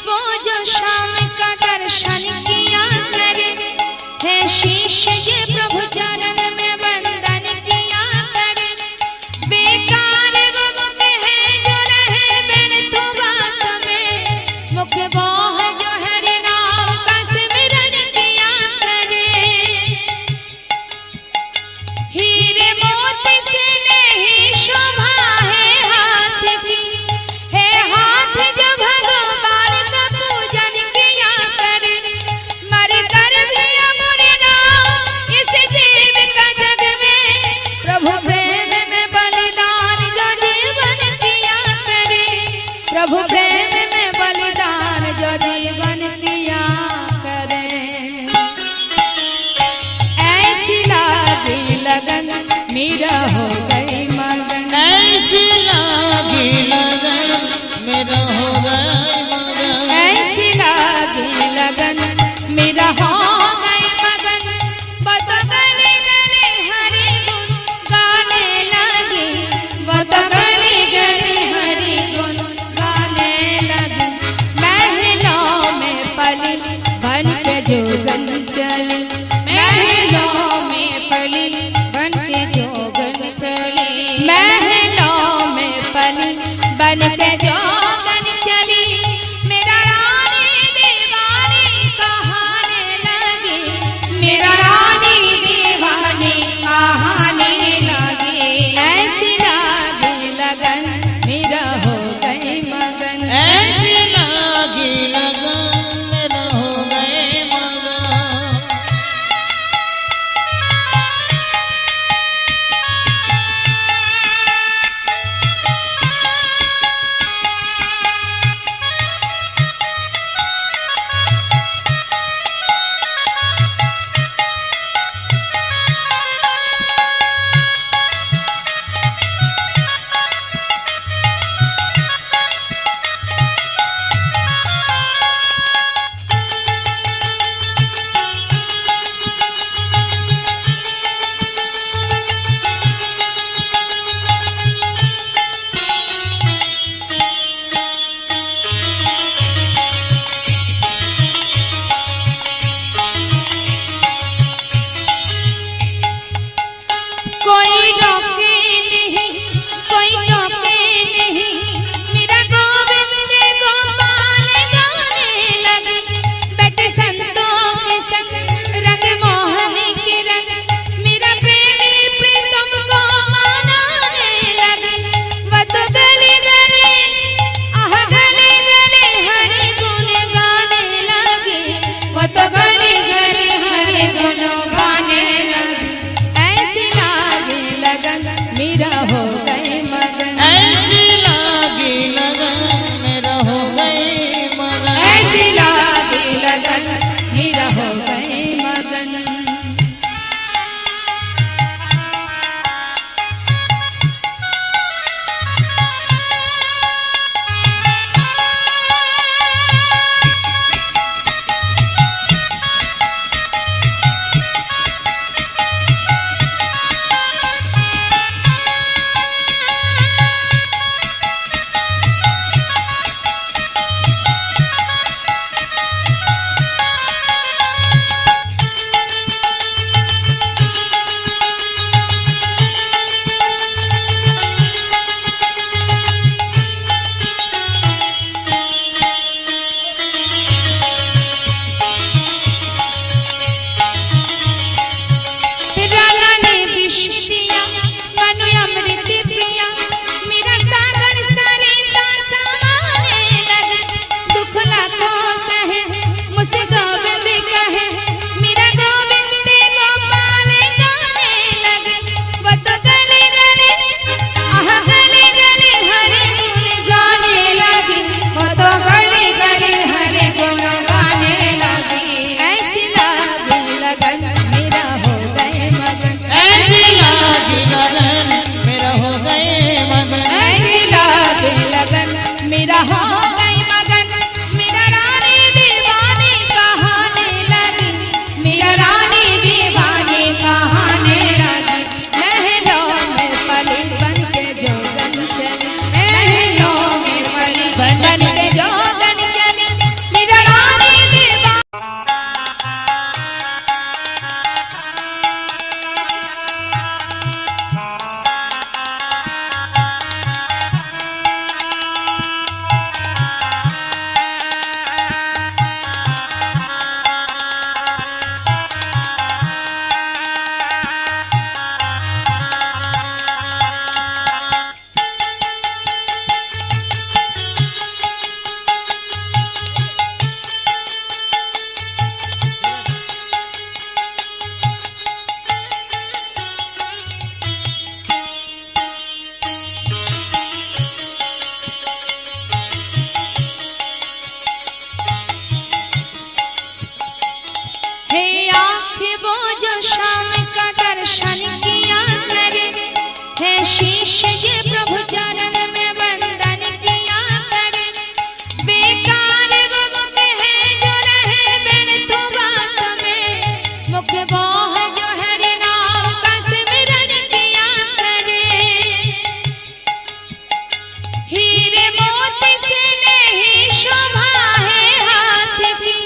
वो जो शाम का दर्शन किया करे, है शीश ये प्रभु चरण में वंदन किया करे। बेकार वो मुख है जो रहे व्यर्थ बात में, मुख वो है जो हरि नाम का सिमरन किया करे। हीरे मोती से नहीं शोभा है हाथ की, है हाथ जो भगवान का पूजन किया करे। मर कर भी अमर नाम इस जीव का जग में, प्रभु प्रेम में बलिदान जो जीवन किया करे। प्रभु प्रेम में बलिदान जो जीवन किया करे। ऐसी लागी लगन मेरा हो गई मगन, ऐसी लागी लगन मेरा हो गई मगन, ऐसी लागी लगन मेरा हो गई मगन। बत गले गले हरि गुण गाने लगी, बत गले गले हरि गुण गाने लगी। महलों में पली बन के जोगन चली, महलों में पली बन के जोगन चली, महलों में पली बन के जोगन चली। मेरा रानी दीवानी कहाने लगी, मेरा रानी दीवानी कहाने लगी। ऐसी लागी लगन मेरा हो गई मगन, ऐसी लागी लगन मेरा हो गई मगन। कोई रोके नहीं, कोई टोके नहीं, मेरा गोविंद गोपाल गाने लगे। बैठे संतों के संग रंग मोहन के रंग, मेरा प्रेमी प्रीतम को मनाने लगे। वो तो गले गले आह गले गले हरि गुण गाने लगे, वो तो गले गले हरि गुण गाने लगे। ऐसी लागी लगन मेरा हो गई मगन, ऐसी लागी लगन मेरा हो गई मगन, ऐसी लागी लगन मेरा हो गई मगन। राना ने विष दिया मनु अमृत पिया, मेरा सागर सरिता समाने लगे। दुख लाखों सहे मुझसे गोविंद कहे, मेरा गोविंद गोपाल गाने लगे। वो तो गले गले आह गले गले हरि गुण गाने लगे, वो तो गले गले हरि गुण गाने लगे। ऐसी लागी लगन मेरा हो गए मगन, ऐसी लागी लगन मेरा हो गई मगन, ऐसी लागी लगन मेरा हो गई मगन। मेरा रानी दीवानी कहाने लगी, मेरा रानी दीवानी कहाने लगी। महलों में पली बन के जोगन चली, महलों में पली बन के जोगन चली। श्याम का दर्शन किया करे, है शीश ये प्रभु चरण में वंदन किया करे। बेकार वक्त है जो रहे व्यर्थ बात में, मुख बोह जो हरि नाम का सिमरन किया करे। हीरे मोती से नहीं शोभा है हाथ की,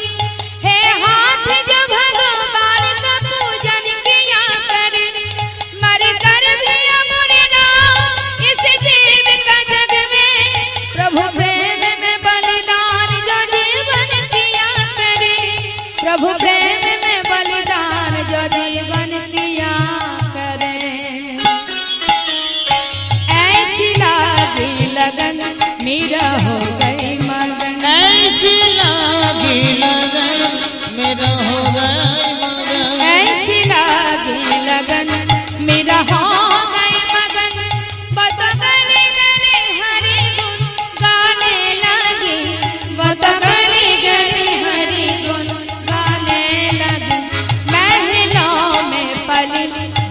है हाथ जो भगवान का पूजन किया करे। मर कर भी अमर नाम इस जीव का जग में, प्रभु प्रेम में बलिदान जो जीवन किया करे। प्रभु प्रेम में बलिदान जो जीवन किया करे। ऐसी लागी लगन मेरा हो गई मगन, ऐसी लागी लगन मेरा हो गई मगन, ऐसी लागी लगन मेरा हो गई मगन। बत गले गले हरि गुण गाने लगी, बत गले गले हरि गुण गाने लगी। महलों में पली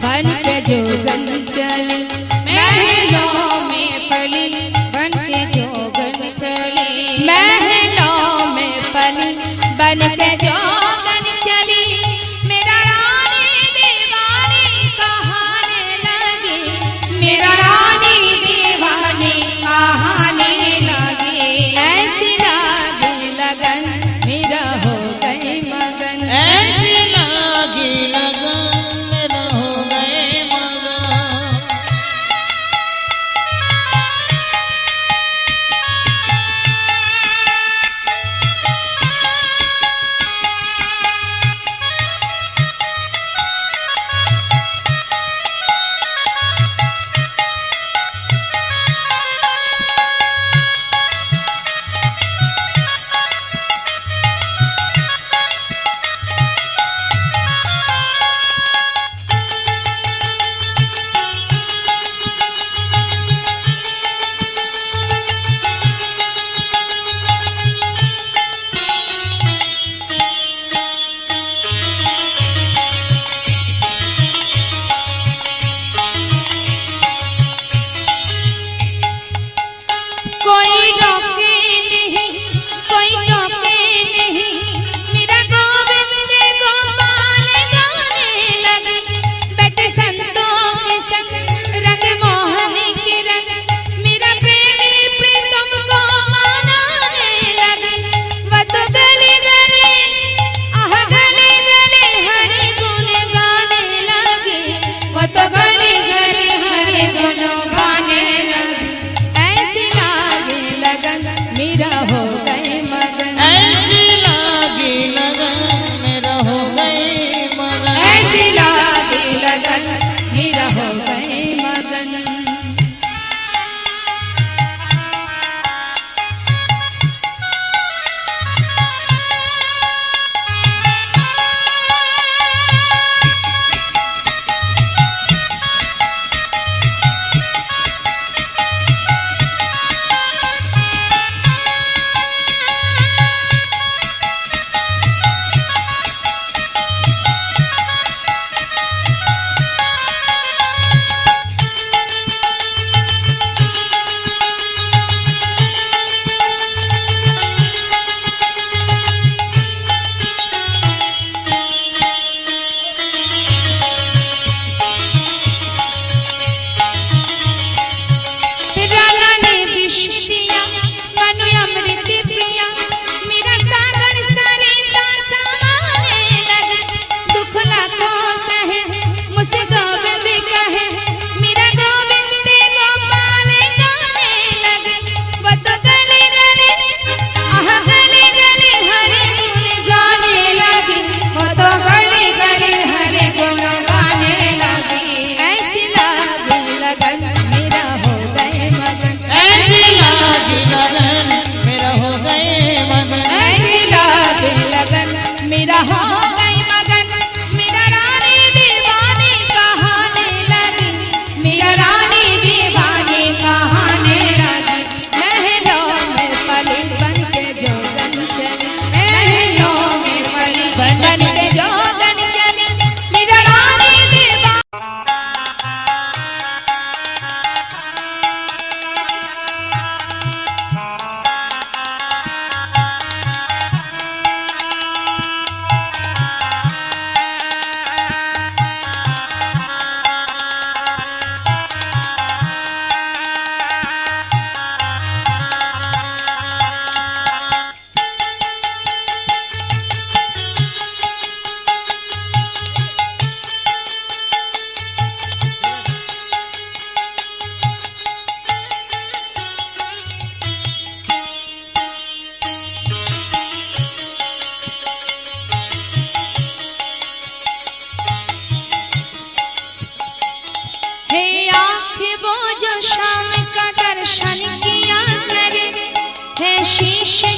बन के जोगन चली, महलों में पली बन के जोगन चली। महलों में पली बन के जोगन चली, मेरा रानी दीवानी कहाने लगी, मेरा रानी दीवानी कहाने लगी। ऐसी लागी लगन मेरा हो गई मगन, ऐसी लागी लगन मेरा हो गई मगन। कोई रोके नहीं, कोई टोके नहीं, मेरा गोविंद गोपाल गाने लगे। बैठे संतों के संग रंग मोहन के रंग, मेरा प्रेमी प्रीतम को मनाने लगे। वह तो गले गले आह गले गले हरि गुण गाने लगे, वह तो गले गले हरि गुण गाने लगे। ऐसी लागी लगन मेरा हो गई मगन, ऐसी लागी लगन मेरा हो गई मगन, ऐसी लागी लगन मेरा हो गई मगन।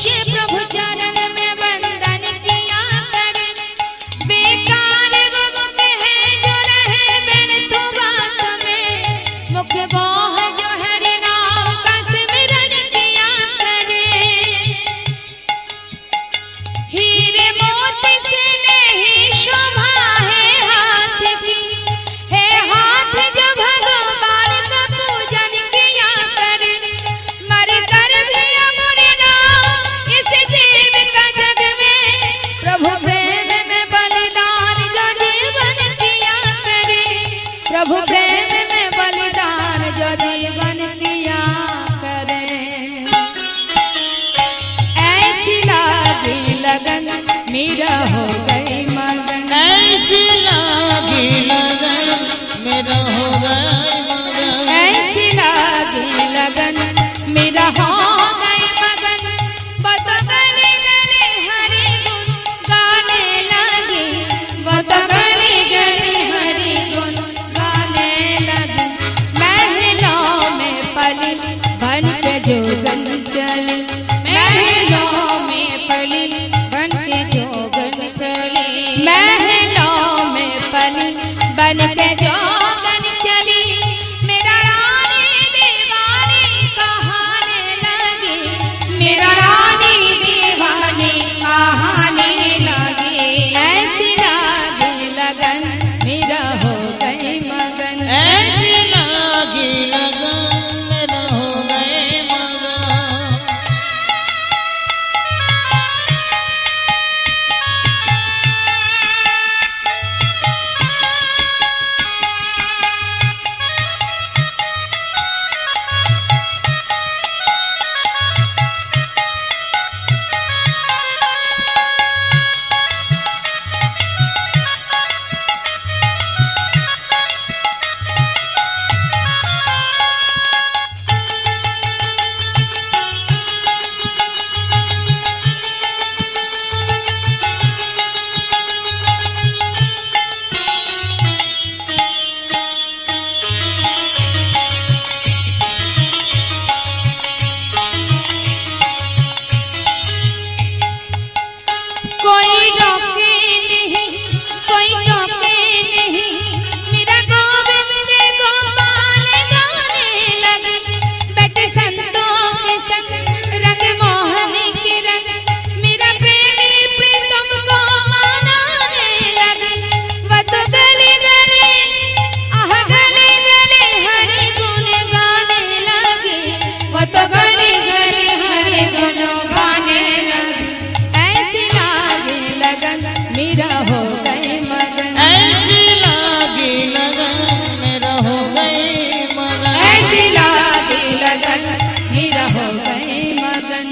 शिष्य प्रभु चरण में वंदन किया करे। बेकार वो मुख है जो रहे व्यर्थ बात में, मुख वो है जो हरि नाम का सिमरन किया करे। हीरे मोती से नहीं शोभा है हाथ की, है हाथ जो भगवान का पूजन किया करे। मर कर भी अमर नाम इस जीव का जग में, प्रभु प्रेम में बलिदान जो जीवन किया करे। प्रभु प्रेम में बलिदान जो जीवन किया करे। ऐसी लागी लगन मेरा हो गई मगन, ऐसी लागी लगन मेरा हो गए मगन। ऐसी लागी लगन मेरा हो गई मगन। बत गले गले हरि गुण गाने लगी, बत गले गले हरि गुण गाने लगी। महलों में पली बन के जोगन चली, महलों में पली बन के जोगन चली। महलों में पली बन के जोगन चली। मेरा रानी दीवानी कहाने लगी, मेरा रानी दीवानी कहाने लगी। ऐसी लागी लगन मेरा हो गई मगन, ऐसी लागी लगन मेरा हो गए मगन। कोई रोके नहीं, कोई टोके नहीं, मेरा गोविंद गोपाल गाने लगे। बैठे संतों के संग रंग मोहन के रंग, मेरा प्रेमी प्रीतम को मनाने लगे। वह तो गले गले आह गले गले हरि गुण गाने लगे, वह तो गले गले हरि गुण गाने लगे। ऐसी लागी लगन मेरा हो गए मगन, ऐसी लागी लगन मेरा हो गए मगन। ऐसी लागी लगन मेरा हो गए मगन।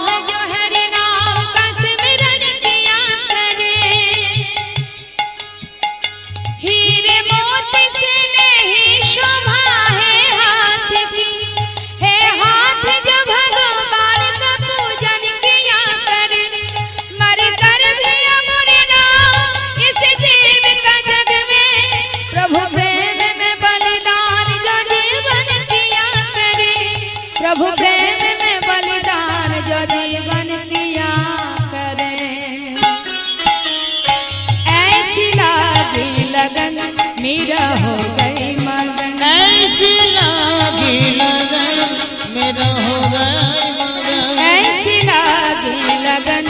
है जो हरि नाम का सिमरन किया करे। हीरे मोती से नहीं शोभा है हाथ की, है हाथ जो भगवान का पूजन किया करे। मर कर भी अमर नाम इस जीव का जग में, प्रभु प्रेम में बलिदान जो जीवन किया करे। प्रभु प्रेम में बलिदान जो जीवन किया करे। ऐसी लागी लगन मेरा हो गई मगन, ऐसी लागी लगन मेरा हो गई मगन, ऐसी लागी लगन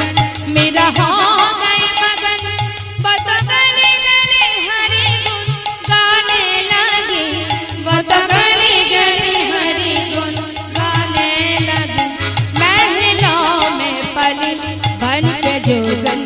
मेरा हो गई मगन। बत गले गले हरि गुण गाने लगी, बत गले गले हरि गुण गाने लगी। महलों में पली बन के जोगन